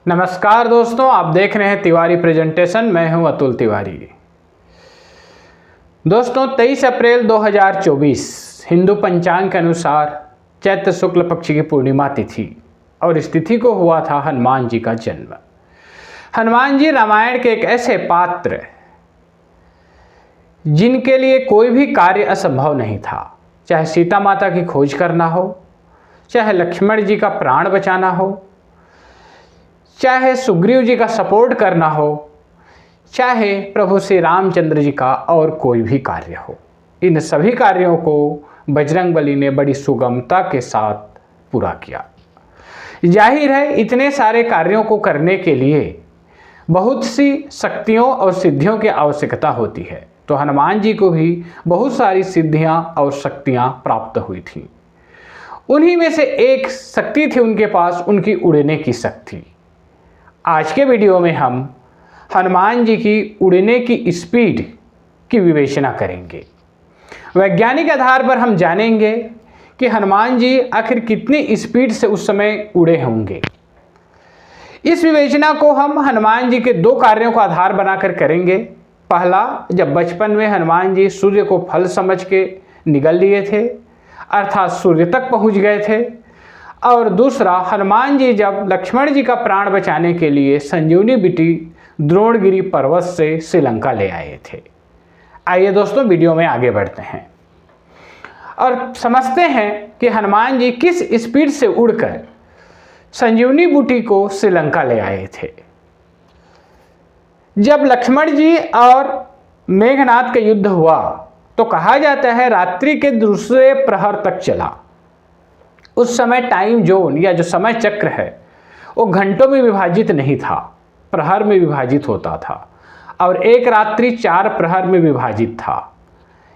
नमस्कार दोस्तों, आप देख रहे हैं तिवारी प्रेजेंटेशन। मैं हूं अतुल तिवारी। दोस्तों 23 अप्रैल 2024 हिंदू पंचांग के अनुसार चैत्र शुक्ल पक्ष की पूर्णिमा तिथि और इस तिथि को हुआ था हनुमान जी का जन्म। हनुमान जी रामायण के एक ऐसे पात्र जिनके लिए कोई भी कार्य असंभव नहीं था, चाहे सीता माता की खोज करना हो, चाहे लक्ष्मण जी का प्राण बचाना हो, चाहे सुग्रीव जी का सपोर्ट करना हो, चाहे प्रभु श्री रामचंद्र जी का और कोई भी कार्य हो। इन सभी कार्यों को बजरंगबली ने बड़ी सुगमता के साथ पूरा किया। जाहिर है इतने सारे कार्यों को करने के लिए बहुत सी शक्तियों और सिद्धियों की आवश्यकता होती है, तो हनुमान जी को भी बहुत सारी सिद्धियां और शक्तियां प्राप्त हुई थी। उन्हीं में से एक शक्ति थी उनके पास, उनकी उड़ने की शक्ति। आज के वीडियो में हम हनुमान जी की उड़ने की स्पीड की विवेचना करेंगे। वैज्ञानिक आधार पर हम जानेंगे कि हनुमान जी आखिर कितनी स्पीड से उस समय उड़े होंगे। इस विवेचना को हम हनुमान जी के दो कार्यों को आधार बनाकर करेंगे। पहला, जब बचपन में हनुमान जी सूर्य को फल समझ के निगल लिए थे, अर्थात सूर्य तक पहुंच गए थे। और दूसरा, हनुमान जी जब लक्ष्मण जी का प्राण बचाने के लिए संजीवनी बूटी द्रोणगिरी पर्वत से श्रीलंका ले आए थे। आइए दोस्तों वीडियो में आगे बढ़ते हैं और समझते हैं कि हनुमान जी किस स्पीड से उड़कर संजीवनी बूटी को श्रीलंका ले आए थे। जब लक्ष्मण जी और मेघनाद का युद्ध हुआ तो कहा जाता है रात्रि के दूसरे प्रहर तक चला। उस समय टाइम जोन या जो समय चक्र है वो घंटों में विभाजित नहीं था, प्रहर में विभाजित होता था और एक रात्रि 4 प्रहर में विभाजित था।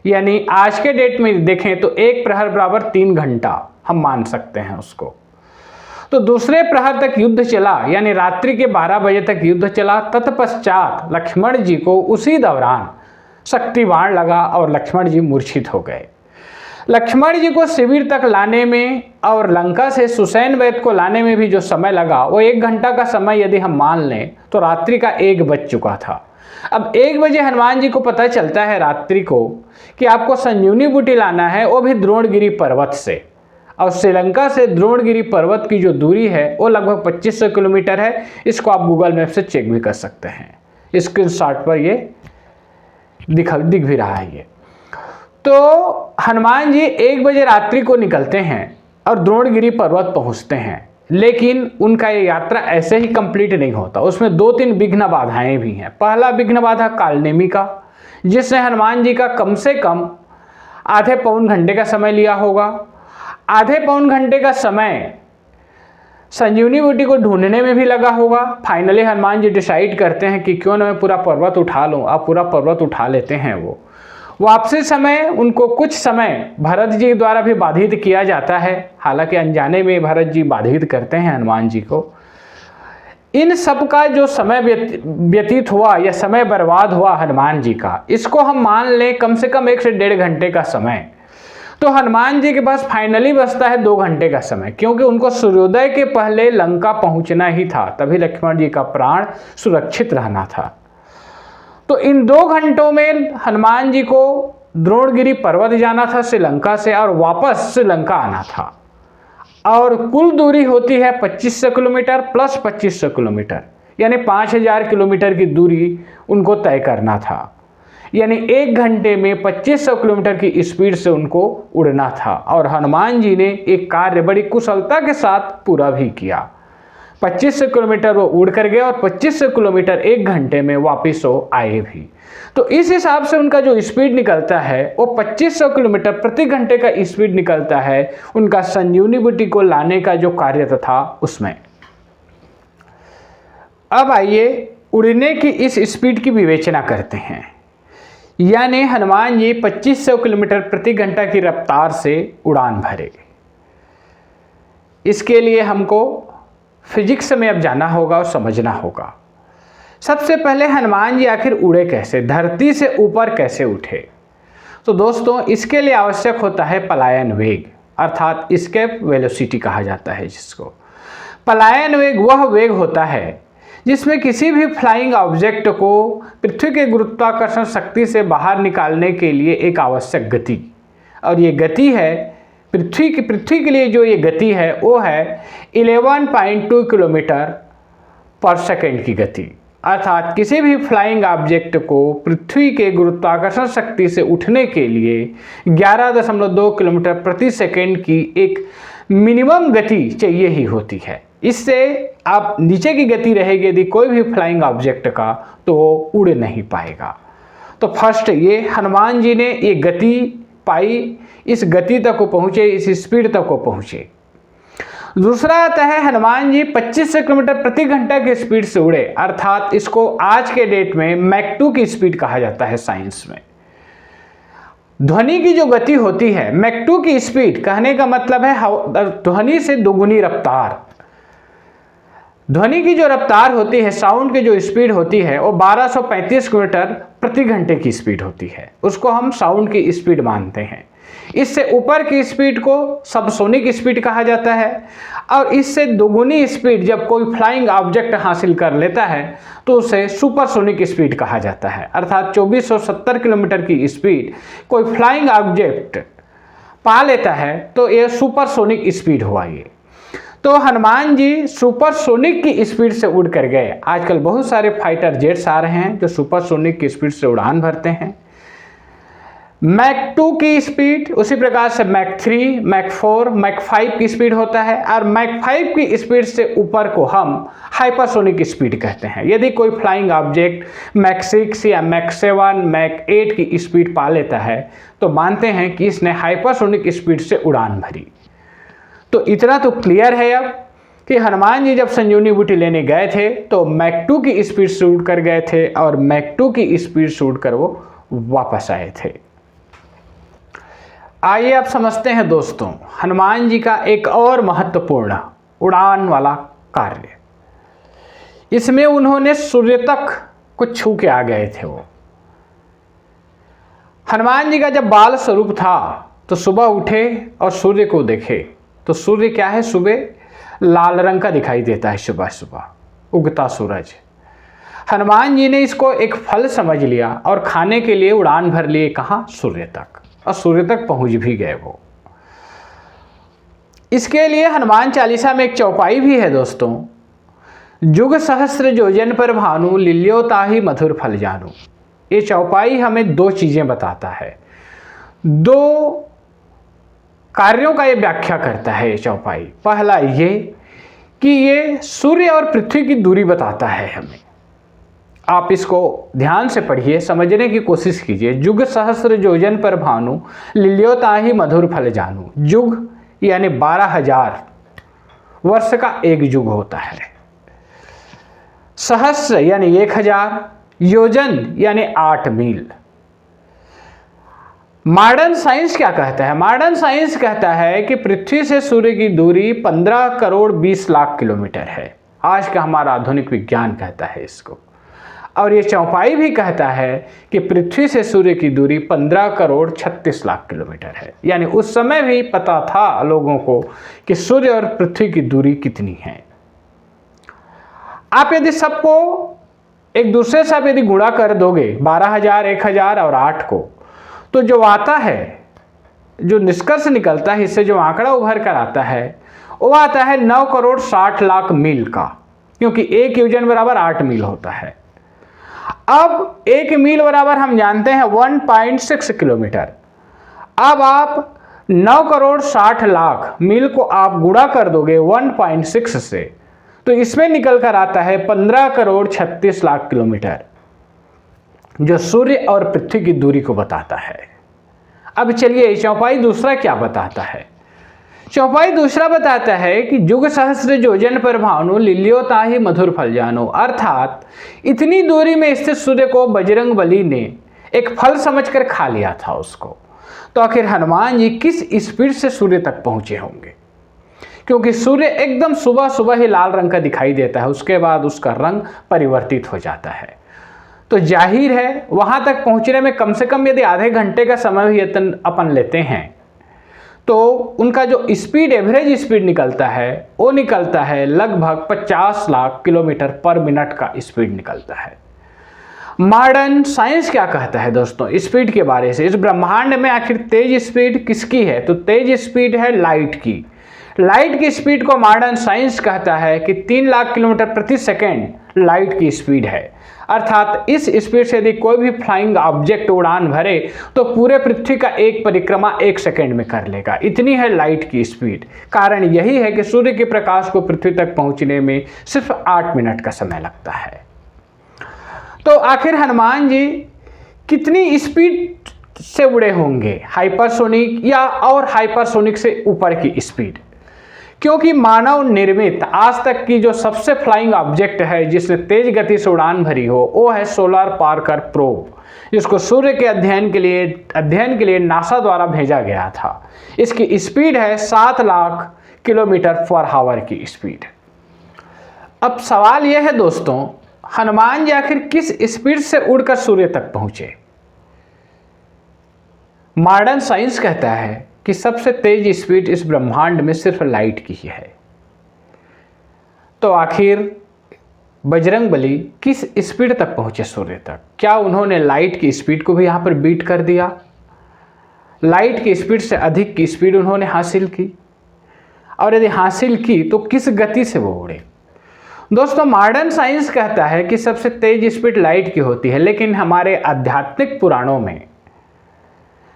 यानी आज के डेट में देखें तो एक प्रहर बराबर 3 घंटा हम मान सकते हैं उसको। तो दूसरे प्रहर तक युद्ध चला, यानी रात्रि के 12 बजे तक युद्ध चला। तत्पश्चात लक्ष्मण जी को उसी दौरान शक्ति बाण लगा और लक्ष्मण जी मूर्छित हो गए। लक्ष्मण जी को शिविर तक लाने में और लंका से सुसैन वैद्य को लाने में भी जो समय लगा वो 1 घंटा का समय यदि हम मान लें तो रात्रि का 1 बज चुका था। अब 1 बजे हनुमान जी को पता चलता है रात्रि को कि आपको संजीवनी बूटी लाना है, वो भी द्रोणगिरी पर्वत से। और श्रीलंका से द्रोणगिरी पर्वत की जो दूरी है वो लगभग 2500 किलोमीटर है। इसको आप गूगल मैप से चेक भी कर सकते हैं, स्क्रीनशॉट पर ये दिख भी रहा है ये। तो हनुमान जी 1 बजे रात्रि को निकलते हैं और द्रोणगिरी पर्वत पहुंचते हैं, लेकिन उनका ये यात्रा ऐसे ही कंप्लीट नहीं होता। उसमें 2-3 विघ्न बाधाएं भी हैं। पहला विघ्न बाधा कालनेमी का, जिसने हनुमान जी का कम से कम आधे पौन घंटे का समय लिया होगा। आधे पौन घंटे का समय संजीवनी बूटी को ढूंढने में भी लगा होगा। फाइनली हनुमान जी डिसाइड करते हैं कि क्यों ना मैं पूरा पर्वत उठा लूँ। आप पूरा पर्वत उठा लेते हैं। वो वापसी समय उनको कुछ समय भरत जी द्वारा भी बाधित किया जाता है, हालांकि अनजाने में भरत जी बाधित करते हैं हनुमान जी को। इन सब का जो समय व्यतीत हुआ या समय बर्बाद हुआ हनुमान जी का, इसको हम मान लें कम से कम 1 से 1.5 घंटे का समय। तो हनुमान जी के पास फाइनली बचता है 2 घंटे का समय, क्योंकि उनको सूर्योदय के पहले लंका पहुंचना ही था, तभी लक्ष्मण जी का प्राण सुरक्षित रहना था। तो इन 2 घंटों में हनुमान जी को द्रोणगिरी पर्वत जाना था श्रीलंका से और वापस श्रीलंका आना था। और कुल दूरी होती है 2500 किलोमीटर प्लस 2500 किलोमीटर, यानी 5000 किलोमीटर की दूरी उनको तय करना था। यानी 1 घंटे में 2500 किलोमीटर की स्पीड से उनको उड़ना था। और हनुमान जी ने एक कार्य बड़ी कुशलता के साथ पूरा भी किया। 2500 किलोमीटर वो उड़ कर गए और 2500 किलोमीटर 1 घंटे में वापस वो आए भी। तो इस हिसाब से उनका जो स्पीड निकलता है वो 2500 किलोमीटर प्रति घंटे का स्पीड निकलता है उनका संजीवनी बूटी को लाने का जो कार्य था उसमें। अब आइए उड़ने की इस स्पीड की विवेचना करते हैं। यानी हनुमान जी 2500 किलोमीटर प्रति घंटा की रफ्तार से उड़ान भरे। इसके लिए हमको फिजिक्स में अब जाना होगा और समझना होगा। सबसे पहले हनुमान जी आखिर उड़े कैसे, धरती से ऊपर कैसे उठे। तो दोस्तों इसके लिए आवश्यक होता है पलायन वेग, अर्थात एस्केप वेलोसिटी कहा जाता है जिसको। पलायन वेग वह वेग होता है जिसमें किसी भी फ्लाइंग ऑब्जेक्ट को पृथ्वी के गुरुत्वाकर्षण शक्ति से बाहर निकालने के लिए एक आवश्यक गति, और ये गति है पृथ्वी के लिए जो ये गति है वो है 11.2 किलोमीटर पर सेकेंड की गति। अर्थात किसी भी फ्लाइंग ऑब्जेक्ट को पृथ्वी के गुरुत्वाकर्षण शक्ति से उठने के लिए 11.2 किलोमीटर प्रति सेकेंड की एक मिनिमम गति चाहिए ही होती है। इससे आप नीचे की गति रहेगी यदि कोई भी फ्लाइंग ऑब्जेक्ट का तो वो उड़ नहीं पाएगा। तो फर्स्ट ये हनुमान जी ने ये गति पाई, इस गति तक को पहुँचे, इस स्पीड तक को पहुँचे। दूसरा आता है हनुमान जी 25 किलोमीटर प्रति घंटा की स्पीड से उड़े, अर्थात इसको आज के डेट में मैक 2 की स्पीड कहा जाता है साइंस में। ध्वनि की जो गति होती है मैक 2 की स्पीड, कहने का मतलब है ध्वनि से दोगुनी रफ्तार। ध्वनि की जो रफ्तार होती है, साउंड की जो स्पीड होती है वो 1235 किलोमीटर प्रति घंटे की स्पीड होती है, उसको हम साउंड की स्पीड मानते हैं। इससे ऊपर की स्पीड को सबसोनिक स्पीड कहा जाता है, और इससे दोगुनी स्पीड जब कोई फ्लाइंग ऑब्जेक्ट हासिल कर लेता है तो उसे सुपरसोनिक स्पीड कहा जाता है। अर्थात 2470 किलोमीटर की स्पीड कोई फ्लाइंग ऑब्जेक्ट पा लेता है तो ये सुपरसोनिक स्पीड हुआ ये। तो हनुमान जी सुपरसोनिक की स्पीड से उड़ कर गए। आजकल बहुत सारे फाइटर जेट्स आ रहे हैं जो सुपरसोनिक की स्पीड से उड़ान भरते हैं। मैक 2 की स्पीड, उसी प्रकार से मैक 3, मैक 4, मैक 5 की स्पीड होता है, और मैक 5 की स्पीड से ऊपर को हम हाइपरसोनिक स्पीड कहते हैं। यदि कोई फ्लाइंग ऑब्जेक्ट मैक 6 या मैक 7, मैक 8 की स्पीड पा लेता है तो मानते हैं कि इसने हाइपरसोनिक स्पीड से उड़ान भरी। तो इतना तो क्लियर है अब कि हनुमान जी जब संजीवनी बूटी लेने गए थे तो मैक 2 की स्पीड से उड़ कर गए थे और मैक 2 की स्पीड से उड़ कर वो वापस आए थे। आइए अब समझते हैं दोस्तों हनुमान जी का एक और महत्वपूर्ण उड़ान वाला कार्य। इसमें उन्होंने सूर्य तक को छू के आ गए थे। वो हनुमान जी का जब बाल स्वरूप था तो सुबह उठे और सूर्य को देखे तो सूर्य क्या है, सुबह लाल रंग का दिखाई देता है, सुबह सुबह उगता सूरज। हनुमान जी ने इसको एक फल समझ लिया और खाने के लिए उड़ान भर लिए, कहाँ, सूर्य तक, और सूर्य तक पहुंच भी गए वो। इसके लिए हनुमान चालीसा में एक चौपाई भी है दोस्तों, जुग सहस्र योजन पर भानु लिल्यो ताहि मधुर फल जानू। ये चौपाई हमें दो चीजें बताता है, दो कार्यों का ये व्याख्या करता है ये चौपाई। पहला ये कि ये सूर्य और पृथ्वी की दूरी बताता है हमें। आप इसको ध्यान से पढ़िए, समझने की कोशिश कीजिए। जुग सहस्र योजन पर भानु लिल्यो ताहि मधुर फल जानू। जुग यानी 12,000 वर्ष का एक युग होता है। सहस्र यानी 1000, योजन यानी 8 मील। मॉडर्न साइंस क्या कहता है? मॉडर्न साइंस कहता है कि पृथ्वी से सूर्य की दूरी 15 करोड़ 20 लाख किलोमीटर है। आज का हमारा आधुनिक विज्ञान कहता है इसको। और ये चौपाई भी कहता है कि पृथ्वी से सूर्य की दूरी 15 करोड़ 36 लाख किलोमीटर है। यानी उस समय भी पता था लोगों को कि सूर्य और पृथ्वी की दूरी कितनी है। आप यदि सबको एक दूसरे से आप यदि गुणा कर दोगे 12,000, 1000 और 8 को, तो जो आता है, जो निष्कर्ष निकलता है, इससे जो आंकड़ा उभर कर आता है वो आता है 9 करोड़ 60 लाख मील का, क्योंकि एक योजन बराबर 8 मील होता है। अब 1 मील बराबर हम जानते हैं 1.6 किलोमीटर। अब आप 9 करोड़ 60 लाख मील को आप गुणा कर दोगे 1.6 से, तो इसमें निकल कर आता है 15 करोड़ 36 लाख किलोमीटर, जो सूर्य और पृथ्वी की दूरी को बताता है। अब चलिए चौपाई दूसरा क्या बताता है? चौपाई दूसरा बताता है कि जुग सहस्र योजन पर भानु लिल्यो ताहि मधुर फल जानो। अर्थात इतनी दूरी में स्थित सूर्य को बजरंग बली ने एक फल समझकर खा लिया था उसको। तो आखिर हनुमान जी किस स्पीड से सूर्य तक पहुंचे होंगे? क्योंकि सूर्य एकदम सुबह सुबह ही लाल रंग का दिखाई देता है, उसके बाद उसका रंग परिवर्तित हो जाता है। तो जाहिर है वहां तक पहुंचने में कम से कम यदि आधे घंटे का समय भी अपन लेते हैं तो उनका जो स्पीड, एवरेज स्पीड निकलता है वो निकलता है लगभग 50 लाख किलोमीटर पर मिनट का स्पीड निकलता है। मॉडर्न साइंस क्या कहता है दोस्तों स्पीड के बारे से? इस ब्रह्मांड में आखिर तेज स्पीड किसकी है? तो तेज स्पीड है लाइट की। लाइट की स्पीड को मॉडर्न साइंस कहता है कि 3 लाख किलोमीटर प्रति सेकेंड लाइट की स्पीड है। अर्थात इस स्पीड से यदि कोई भी फ्लाइंग ऑब्जेक्ट उड़ान भरे तो पूरे पृथ्वी का एक परिक्रमा 1 सेकेंड में कर लेगा। इतनी है लाइट की स्पीड। कारण यही है कि सूर्य के प्रकाश को पृथ्वी तक पहुंचने में सिर्फ 8 मिनट का समय लगता है। तो आखिर हनुमान जी कितनी स्पीड से उड़े होंगे? हाइपरसोनिक या और हाइपरसोनिक से ऊपर की स्पीड? क्योंकि मानव निर्मित आज तक की जो सबसे फ्लाइंग ऑब्जेक्ट है जिसने तेज गति से उड़ान भरी हो वो है सोलर पार्कर प्रोब, जिसको सूर्य के अध्ययन के लिए नासा द्वारा भेजा गया था। इसकी स्पीड है 7 लाख किलोमीटर पर आवर की स्पीड। अब सवाल यह है दोस्तों, हनुमान जी आखिर किस स्पीड से उड़कर सूर्य तक पहुंचे? मॉडर्न साइंस कहता है कि सबसे तेज स्पीड इस ब्रह्मांड में सिर्फ लाइट की ही है। तो आखिर बजरंगबली किस स्पीड तक पहुंचे सूर्य तक? क्या उन्होंने लाइट की स्पीड को भी यहां पर बीट कर दिया? लाइट की स्पीड से अधिक की स्पीड उन्होंने हासिल की, और यदि हासिल की तो किस गति से वो उड़े? दोस्तों मॉडर्न साइंस कहता है कि सबसे तेज स्पीड लाइट की होती है, लेकिन हमारे आध्यात्मिक पुराणों में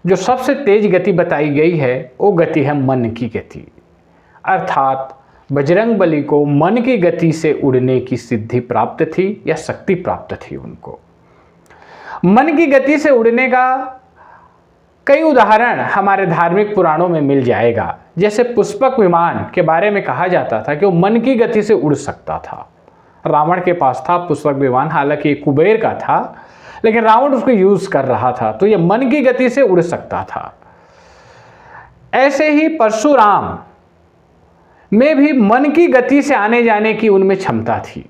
जो सबसे तेज गति बताई गई है वो गति है मन की गति। अर्थात बजरंगबली को मन की गति से उड़ने की सिद्धि प्राप्त थी या शक्ति प्राप्त थी उनको। मन की गति से उड़ने का कई उदाहरण हमारे धार्मिक पुराणों में मिल जाएगा। जैसे पुष्पक विमान के बारे में कहा जाता था कि वो मन की गति से उड़ सकता था। रावण के पास था पुष्पक विमान, हालांकि कुबेर का था, लेकिन रावण उसको यूज कर रहा था, तो ये मन की गति से उड़ सकता था। ऐसे ही परशुराम में भी मन की गति से आने जाने की उनमें क्षमता थी।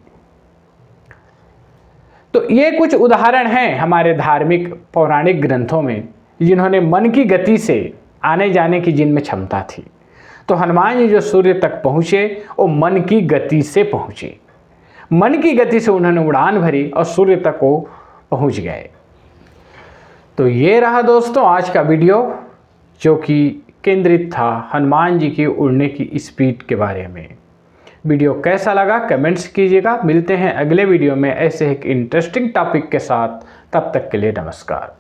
तो ये कुछ उदाहरण हैं हमारे धार्मिक पौराणिक ग्रंथों में जिन्होंने मन की गति से आने जाने की जिनमें क्षमता थी। तो हनुमान जी जो सूर्य तक पहुंचे वो मन की गति से पहुंचे, मन की गति से उन्होंने उड़ान भरी और सूर्य तक वो पहुंच गए। तो ये रहा दोस्तों आज का वीडियो, जो कि केंद्रित था हनुमान जी की उड़ने की स्पीड के बारे में। वीडियो कैसा लगा कमेंट्स कीजिएगा। मिलते हैं अगले वीडियो में ऐसे एक इंटरेस्टिंग टॉपिक के साथ। तब तक के लिए नमस्कार।